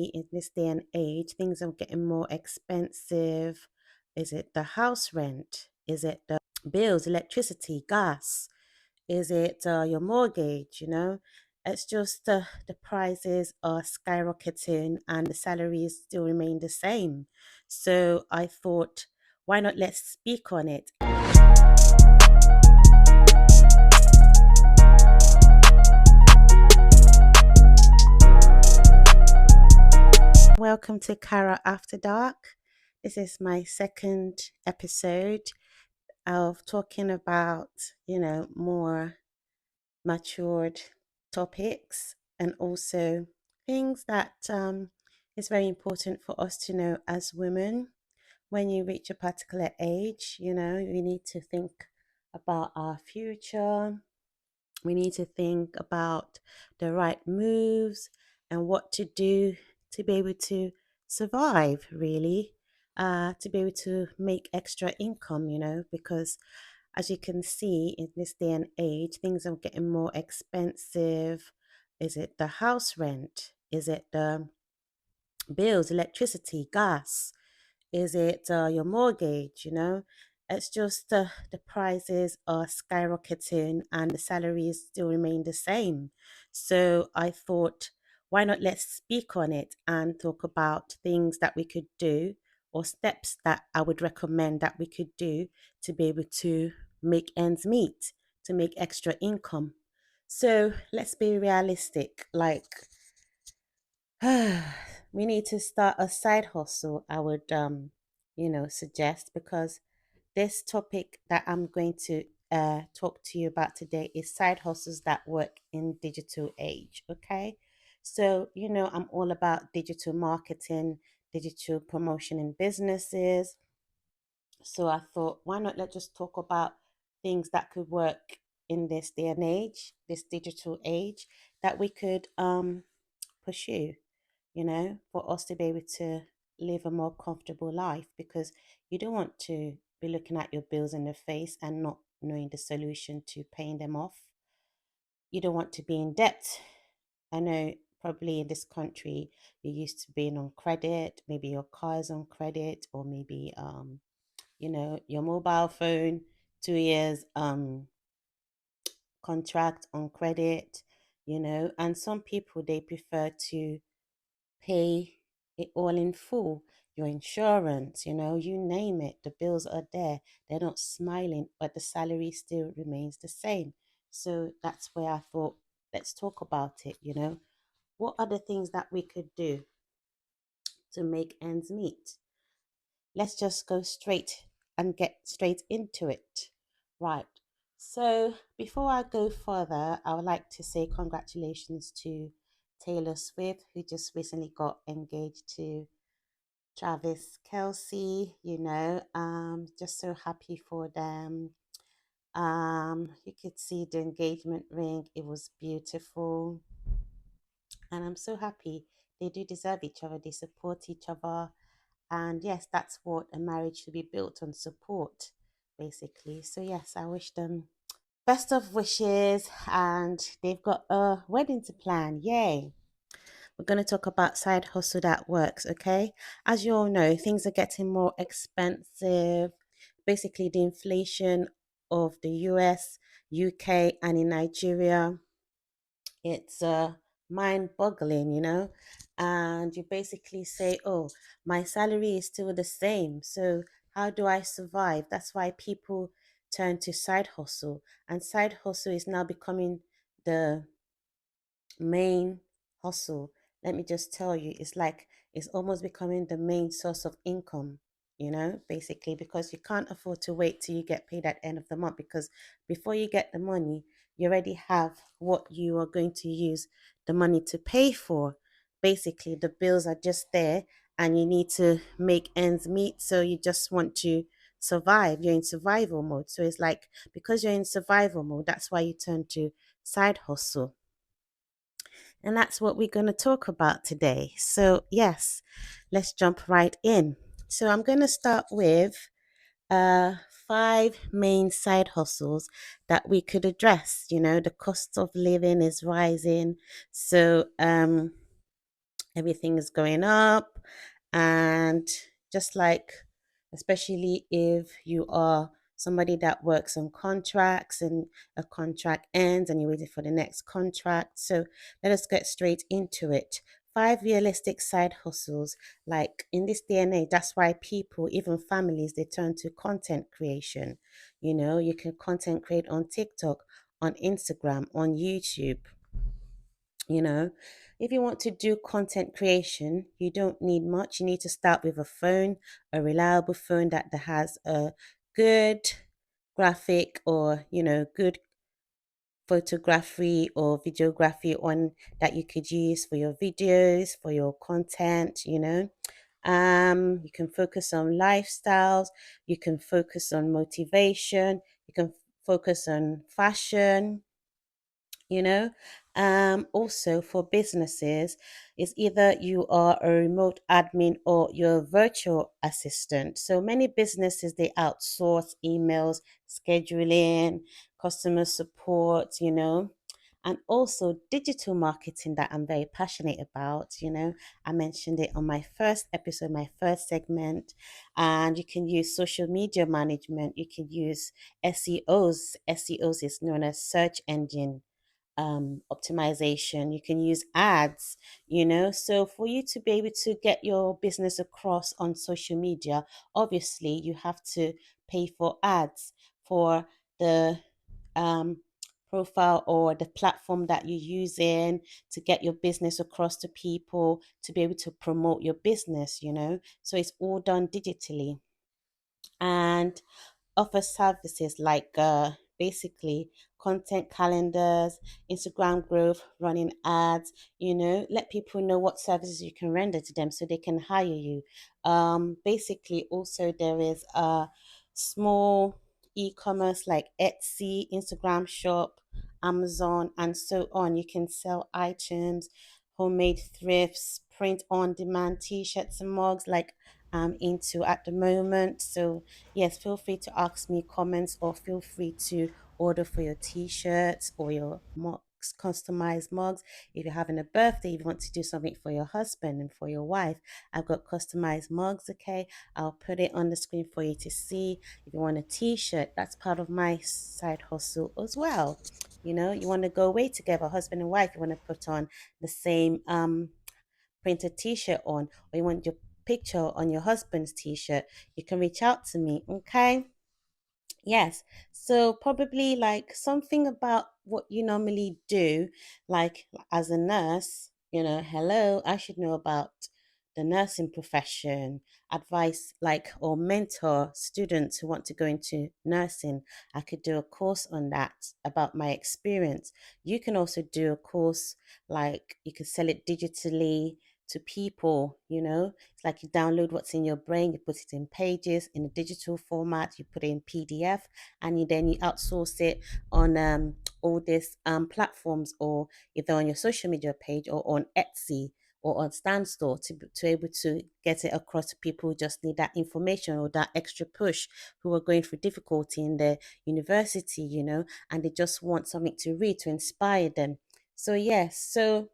In this day and age, things are getting more expensive. Is it the house rent? Is it the bills, electricity, gas? Is it your mortgage? It's just the prices are skyrocketing and the salaries still remain the same. So I thought, why not let's speak on it? Welcome to Cara After Dark. This is my second episode of talking about, more matured topics and also things that is very important for us to know as women. When you reach a particular age, we need to think about our future. We need to think about the right moves and what to do to be able to survive, really, to be able to make extra income, because as you can see in this day and age, things are getting more expensive. Is it the house rent? Is it the bills, electricity, gas? Is it your mortgage? It's just the prices are skyrocketing and the salaries still remain the same. So I thought, why not let's speak on it and talk about things that we could do or steps that I would recommend that we could do to be able to make ends meet, to make extra income. So let's be realistic. Like, we need to start a side hustle, I would suggest, because this topic that I'm going to talk to you about today is side hustles that work in digital age. Okay, so I'm all about digital marketing, digital promotion in businesses. So I thought, why not let's just talk about things that could work in this day and age, this digital age, that we could pursue, for us to be able to live a more comfortable life, because you don't want to be looking at your bills in the face and not knowing the solution to paying them off. You don't want to be in debt. I know probably in this country you're used to being on credit, maybe your car is on credit, or maybe your mobile phone, 2 years contract on credit, and some people they prefer to pay it all in full. Your insurance, you name it, the bills are there. They're not smiling, but the salary still remains the same. So that's where I thought, let's talk about it. What are the things that we could do to make ends meet? Let's just go straight and get straight into it. Right. So before I go further, I would like to say congratulations to Taylor Swift, who just recently got engaged to Travis Kelsey. Just so happy for them. You could see the engagement ring, it was beautiful, and I'm so happy. They do deserve each other, they support each other, and yes, that's what a marriage should be built on, support, basically. So yes, I wish them best of wishes, and they've got a wedding to plan. Yay. We're going to talk about side hustle that works, okay? As you all know, things are getting more expensive. Basically, the inflation of the US, UK, and in Nigeria, it's mind boggling, And you basically say, oh, my salary is still the same. So how do I survive? That's why people turn to side hustle. And side hustle is now becoming the main hustle. Let me just tell you, it's like it's almost becoming the main source of income, basically, because you can't afford to wait till you get paid at the end of the month, because before you get the money, you already have what you are going to use the money to pay for. Basically, the bills are just there and you need to make ends meet. So you just want to survive. You're in survival mode. So it's like, because you're in survival mode, that's why you turn to side hustle. And that's what we're going to talk about today. So, yes, let's jump right in. So, I'm going to start with uh, five main side hustles that we could address. The cost of living is rising. So, Everything is going up. And just like, especially if you are somebody that works on contracts and a contract ends and you're waiting for the next contract. So let us get straight into it. Five realistic side hustles. Like in this day and age, that's why people, even families, they turn to content creation. You know, you can content create on TikTok, on Instagram, on YouTube. You know, if you want to do content creation, you don't need much. You need to start with a phone, a reliable phone that has a good graphic, or good photography or videography on that you could use for your videos, for your content. You can focus on lifestyles, you can focus on motivation, you can focus on fashion. Also for businesses, it's either you are a remote admin or you're a virtual assistant. So many businesses, they outsource emails, scheduling, customer support, and also digital marketing that I'm very passionate about. I mentioned it on my first episode, my first segment. And you can use social media management, you can use SEOs is known as search engine optimization. You can use ads, So for you to be able to get your business across on social media, obviously you have to pay for ads for the um, profile or the platform that you're using to get your business across to people, to be able to promote your business. So it's all done digitally. And offer services like basically content calendars, Instagram growth, running ads, let people know what services you can render to them so they can hire you. Basically, also, there is a small e-commerce like Etsy, Instagram shop, Amazon, and so on. You can sell items, homemade thrifts, print on demand t-shirts and mugs like I'm into at the moment. So yes, feel free to ask me comments, or feel free to order for your t-shirts or your mugs, customized mugs. If you're having a birthday, you want to do something for your husband and for your wife, I've got customized mugs, okay? I'll put it on the screen for you to see. If you want a t-shirt, that's part of my side hustle as well. You want to go away together, husband and wife, you want to put on the same printed t-shirt on, or you want your picture on your husband's t-shirt, you can reach out to me, okay? Yes. So probably like something about what you normally do, like as a nurse, hello, I should know about the nursing profession, advice like or mentor students who want to go into nursing. I could do a course on that about my experience. You can also do a course like you can sell it digitally to people, it's like you download what's in your brain, you put it in pages in a digital format, you put it in PDF, and then you outsource it on all these platforms, or either on your social media page or on Etsy or on Stand Store, to able to get it across to people who just need that information or that extra push, who are going through difficulty in their university, and they just want something to read to inspire them. So yes, so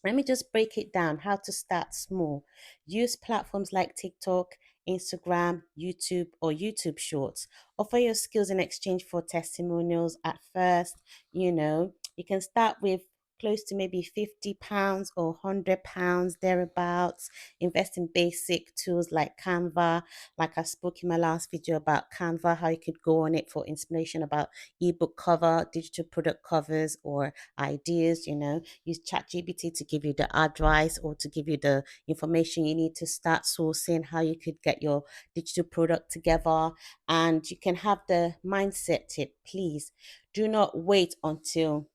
let me just break it down how to start small. Use platforms like TikTok, Instagram, YouTube, or YouTube Shorts. Offer your skills in exchange for testimonials at first. You can start with close to maybe £50 or £100 thereabouts. Invest in basic tools like Canva. Like I spoke in my last video about Canva, how you could go on it for inspiration about ebook cover, digital product covers, or ideas. Use ChatGPT to give you the advice or to give you the information you need to start sourcing how you could get your digital product together. And you can have the mindset tip, please. Do not wait until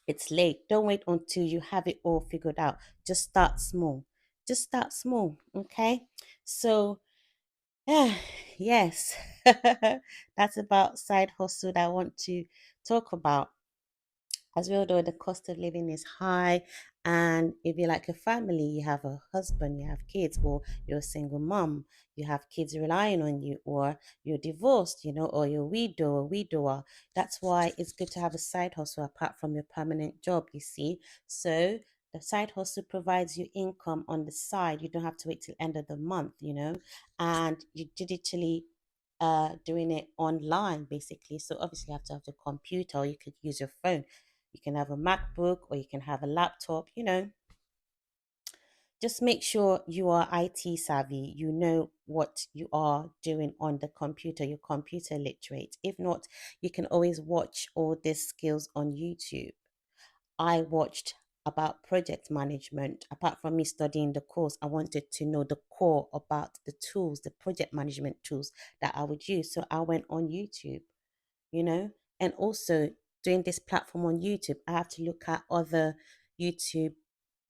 it's late. Don't wait until you have it all figured out. Just start small. Just start small. Okay. So, yeah, yes, that's about side hustle that I want to talk about. As well, though, the cost of living is high, and if you're like a family, you have a husband, you have kids, or you're a single mom, you have kids relying on you, or you're divorced, or you're widow or widower. That's why it's good to have a side hustle apart from your permanent job, you see. So The side hustle provides you income on the side. You don't have to wait till end of the month, and you digitally doing it online basically. So obviously you have to have the computer, or you could use your phone. You can have a MacBook or you can have a laptop, just make sure you are IT savvy. You know what you are doing on the computer. You're computer literate. If not, you can always watch all these skills on YouTube. I watched about project management. Apart from me studying the course, I wanted to know the core about the tools, the project management tools that I would use. So I went on YouTube, you know, and also doing this platform on YouTube, I have to look at other YouTube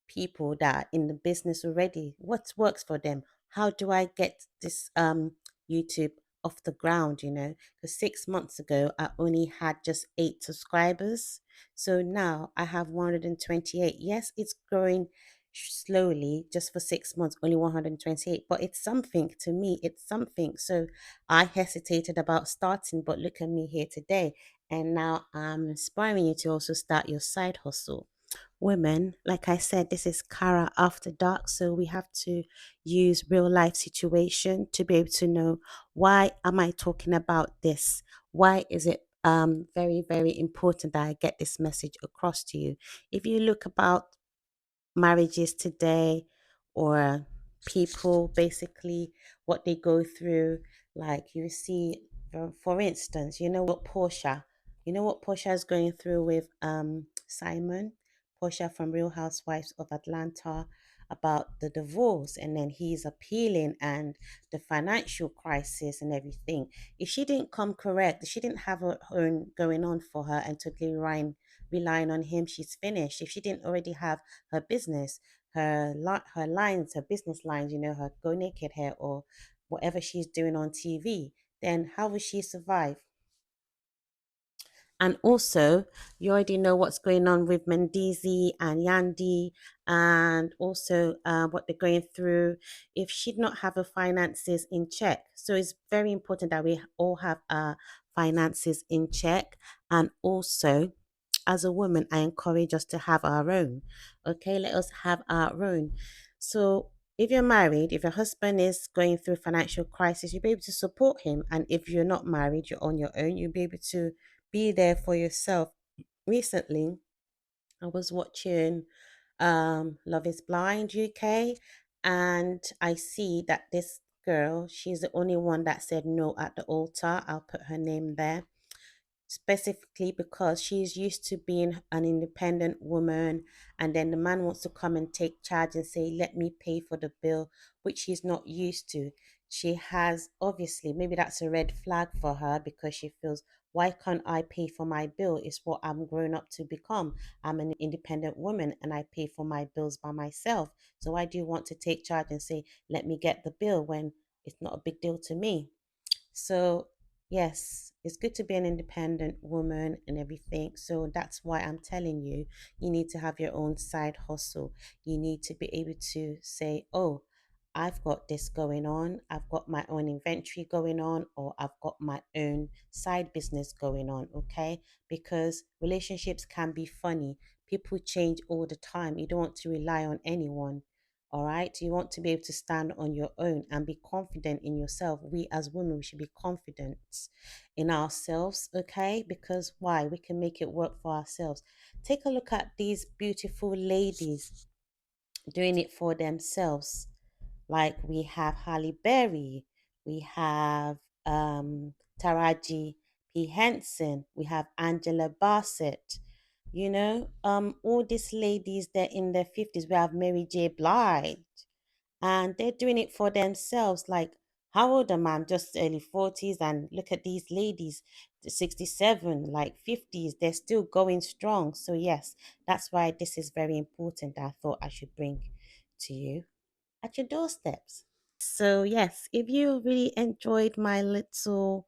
people that are in the business already. What works for them? How do I get this YouTube off the ground, because 6 months ago I only had just 8 subscribers. So now I have 128. Yes, it's growing slowly. Just for 6 months, only 128, but it's something. To me, it's something. So I hesitated about starting, but look at me here today. And now I'm inspiring you to also start your side hustle. Women, like I said, this is Cara After Dark, so we have to use real life situation to be able to know, why am I talking about this? Why is it very, very important that I get this message across to you? If you look about marriages today, or people basically what they go through, like you see, for instance, you know what Portia is going through with Simon. Portia from Real Housewives of Atlanta, about the divorce, and then he's appealing, and the financial crisis and everything. If she didn't come correct, if she didn't have her own going on for her and totally relying on him, she's finished. If she didn't already have her business, her lines, her business lines, her go naked hair or whatever she's doing on TV, then how will she survive? And also, you already know what's going on with Mendeecees and Yandy, and also what they're going through. If she'd not have her finances in check, so it's very important that we all have our finances in check. And also, as a woman, I encourage us to have our own. Okay, let us have our own. So if you're married, if your husband is going through financial crisis, you'll be able to support him. And if you're not married, you're on your own, you'll be able to be there for yourself. Recently, I was watching Love is Blind UK, and I see that this girl, she's the only one that said no at the altar. I'll put her name there, specifically because she's used to being an independent woman, and then the man wants to come and take charge and say, let me pay for the bill, which she's not used to. She has, obviously, maybe that's a red flag for her, because she feels, why can't I pay for my bill? It's what I'm grown up to become. I'm an independent woman and I pay for my bills by myself. So why do you want to take charge and say, let me get the bill, when it's not a big deal to me? So, yes, it's good to be an independent woman and everything. So, that's why I'm telling you, you need to have your own side hustle. You need to be able to say, oh, I've got this going on. I've got my own inventory going on, or I've got my own side business going on. Okay. Because relationships can be funny. People change all the time. You don't want to rely on anyone. All right. You want to be able to stand on your own and be confident in yourself. We as women, we should be confident in ourselves. Okay. Because why? We can make it work for ourselves. Take a look at these beautiful ladies doing it for themselves. Like we have Halle Berry, we have Taraji P. Henson, we have Angela Bassett. All these ladies, they're in their 50s. We have Mary J. Blige, and they're doing it for themselves. Like, how old am I? I'm just early 40s, and look at these ladies, 67, like 50s, they're still going strong. So, yes, that's why this is very important that I thought I should bring to you at your doorsteps. So, yes, if you really enjoyed my little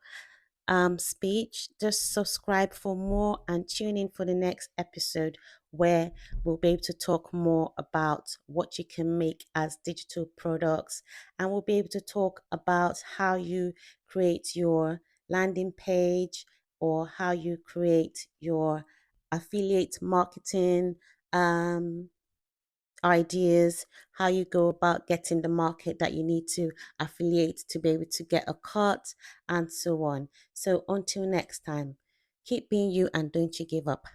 speech, just subscribe for more and tune in for the next episode, where we'll be able to talk more about what you can make as digital products, and we'll be able to talk about how you create your landing page, or how you create your affiliate marketing ideas, how you go about getting the market that you need to affiliate to be able to get a cut, and so on. So until next time, keep being you and don't you give up.